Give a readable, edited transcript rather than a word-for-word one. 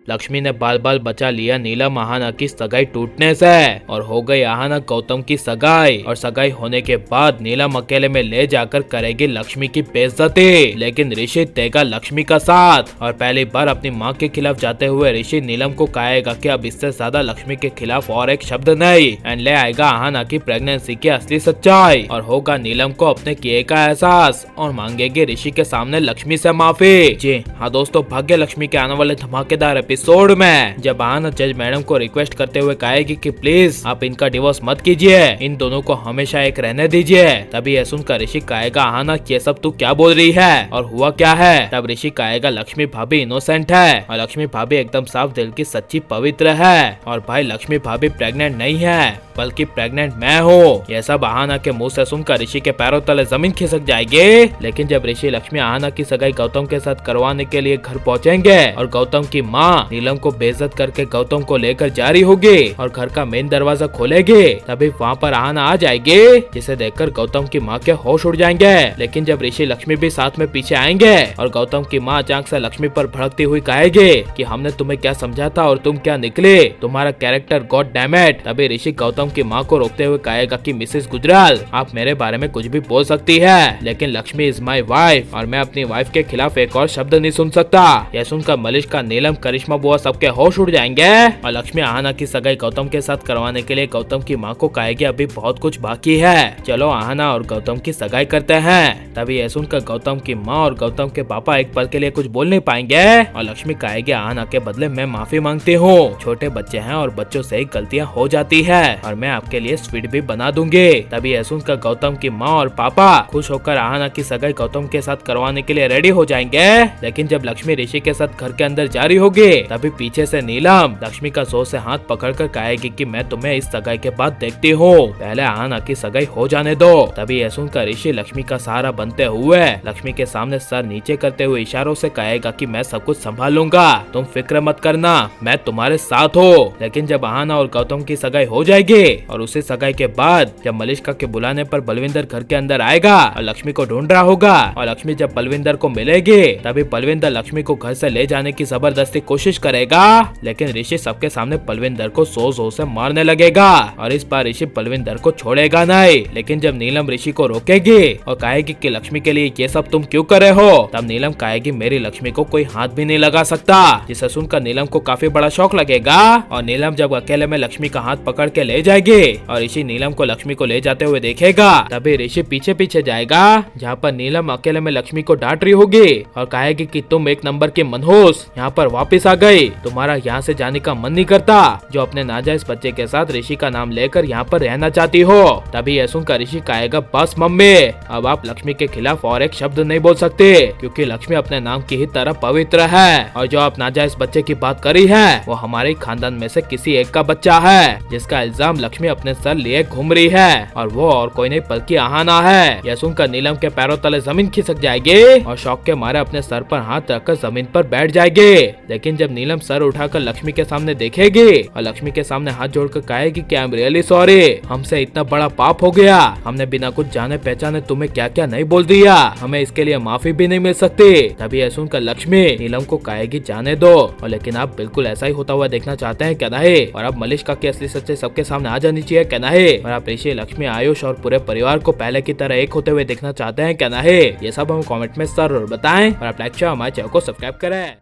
लक्ष्मी ने बाल बाल बचा लिया नीलम आहाना की सगाई टूटने से और हो गई आहाना गौतम की सगाई। और सगाई होने के बाद नीलम अकेले में ले जाकर करेगी लक्ष्मी की बेइज्जती, लेकिन ऋषि देगा लक्ष्मी का साथ। और पहली बार अपनी माँ के खिलाफ जाते हुए ऋषि नीलम को कहेगा कि अब इससे ज्यादा लक्ष्मी के खिलाफ और एक शब्द नहीं, एंड ले आएगा आहाना की प्रेगनेंसी की असली सच्चाई। और होगा नीलम को अपने किए का एहसास और मांगेगी ऋषि के सामने लक्ष्मी से माफी। जी हाँ दोस्तों, भाग्य लक्ष्मी के आने वाले धमाकेदार एपिसोड में जब आहाना जज मैडम को रिक्वेस्ट करते हुए कहेगी कि प्लीज आप इनका डिवोर्स मत कीजिए, इन दोनों को हमेशा एक रहने दीजिए, तभी यह सुनकर ऋषि कहेगा आहाना ये सब तू क्या बोल रही है और हुआ क्या है। तब ऋषि कहेगा लक्ष्मी भाभी इनोसेंट है और लक्ष्मी भाभी एकदम साफ दिल की सच्ची पवित्र है और भाई लक्ष्मी भाभी प्रेग्नेंट नहीं है बल्कि प्रेग्नेंट मैं हूँ। यह सब आहाना के मुंह से सुनकर ऋषि के पैरों तले जमीन खिसक जाएगी। लेकिन जब ऋषि लक्ष्मी आहाना की सगाई गौतम के साथ करवाने के लिए घर पहुँचेंगे और गौतम की माँ नीलम को बेइज्जत करके गौतम को लेकर जा रही होगी और घर का मेन दरवाजा खोलेगी, तभी वहाँ पर आहाना आ जाएगी, जिसे देखकर गौतम की माँ के होश उड़ जाएंगे। लेकिन जब ऋषि लक्ष्मी भी साथ में पीछे आएंगे और गौतम की माँ अचानक से लक्ष्मी पर भड़कती हुई कहेगी कि हमने तुम्हें क्या समझा था और तुम क्या निकले, तुम्हारा कैरेक्टर गॉड डैम इट। तभी ऋषि गौतम की माँ को रोकते हुए कहेगा कि मिसेस गुजराल आप मेरे बारे में कुछ भी बोल सकती है, लेकिन लक्ष्मी इज माई वाइफ और मैं अपनी वाइफ के खिलाफ एक और शब्द नहीं सुन सकता। यह सुनकर मलिष्का नीलम करिश्मा बुआ सबके होश उड़ जाएंगे और लक्ष्मी आहाना की सगाई गौतम के साथ करवाने के लिए गौतम की माँ को कहेगी अभी बहुत कुछ बाकी है, चलो आहाना और गौतम की सगाई करते हैं। तभी यह सुनकर गौतम की माँ और गौतम के पापा एक पल के लिए कुछ बोल नहीं पाएंगे और लक्ष्मी कहेगी आहाना के बदले मैं माफी मांगती हूँ, छोटे बच्चे हैं और बच्चों से ही गलतियाँ हो जाती है और मैं आपके लिए स्वीट भी बना दूंगी। तभी यह सुनकर गौतम की माँ और पापा खुश होकर आहाना की सगाई गौतम के साथ करवाने के लिए रेडी हो जाएंगे। लेकिन जब लक्ष्मी ऋषि के साथ घर के अंदर जा रही होगी तभी पीछे से नीलम लक्ष्मी का जोर से हाथ पकड़कर कहेगी कि मैं तुम्हें इस सगाई के बाद देखती हूँ, पहले आहाना की सगाई हो जाने दो। तभी यह सुनकर ऋषि लक्ष्मी का सहारा बनते हुए लक्ष्मी के सामने सर नीचे करते हुए इशारों से कहेगा कि मैं सब कुछ संभाल लूंगा, तुम फिक्र मत करना, मैं तुम्हारे साथ हो। लेकिन जब आहाना और गौतम की सगाई हो जाएगी और उसी सगाई के बाद जब मलिष्का के बुलाने पर बलविंदर घर के अंदर आएगा और लक्ष्मी को ढूंढ रहा होगा और लक्ष्मी जब बलविंदर को मिलेगी तभी बलविंदर लक्ष्मी को घर से ले जाने की जबरदस्ती कोशिश करेगा, लेकिन ऋषि सबके सामने बलविंदर को जोर से मारने लगेगा और इस बार ऋषि बलविंदर को छोड़ेगा नहीं। लेकिन जब नीलम ऋषि को रोकेगी और कहेगी कि लक्ष्मी के लिए ये सब तुम क्यों कर रहे हो, तब नीलम कहेगी मेरी लक्ष्मी को कोई हाथ भी नहीं लगा सकता, जिसे सुनकर नीलम को काफी बड़ा शौक लगेगा और नीलम जब अकेले में लक्ष्मी का हाथ पकड़ के ले जाएगी और ऋषि नीलम को लक्ष्मी को ले जाते हुए देखेगा तभी ऋषि पीछे पीछे जाएगा, जहाँ पर नीलम अकेले में लक्ष्मी को डांट रही होगी और कहेगी कि तुम एक नंबर की मनहूस यहाँ पर वापस आ गई, तुम्हारा यहाँ से जाने का मन नहीं करता जो अपने नाजायज बच्चे के साथ ऋषि का नाम लेकर यहाँ पर रहना चाहती हो। तभी यह सुनकर ऋषि कहेगा बस मम्मी, अब आप लक्ष्मी के खिलाफ और एक शब्द नहीं बोल सकते क्योंकि लक्ष्मी अपने नाम की ही तरह पवित्र है और जो आप नाजायज बच्चे की बात करी है वो हमारे खानदान में से किसी एक का बच्चा है जिसका इल्जाम लक्ष्मी अपने सर लिए घूम रही है और वो और कोई नहीं बल्कि आहाना है। यह सुनकर नीलम के पैरों तले जमीन खिसक जाएगी और शौक के मारे अपने सर पर हाथ रखकर जमीन पर बैठ जाएगी। लेकिन जब नीलम सर उठाकर लक्ष्मी के सामने देखेगी और लक्ष्मी के सामने हाथ जोड़कर कहेगी कि आई एम रियली सॉरी, हमसे इतना बड़ा पाप हो गया, हमने बिना कुछ जाने पहचाने तुम्हें क्या क्या नहीं बोल दिया, हमें इसके लिए माफी भी नहीं मिल सकती। तभी यह सुनकर लक्ष्मी नीलम को कहेगी जाने दो, और लेकिन आप बिल्कुल ऐसा ही होता हुआ देखना चाहते हैं क्या नहीं, और अब मलिष्का की असली सच्चाई सबके सामने आ जानी चाहिए क्या नहीं, और आप ऋषि लक्ष्मी आयुष और पूरे परिवार को पहले की तरह एक होते हुए देखना चाहते हैं क्या नहीं। ये सब हम कमेंट में जरूर बताएं और आप लाइक शेयर हमारे चैनल को सब्सक्राइब करें।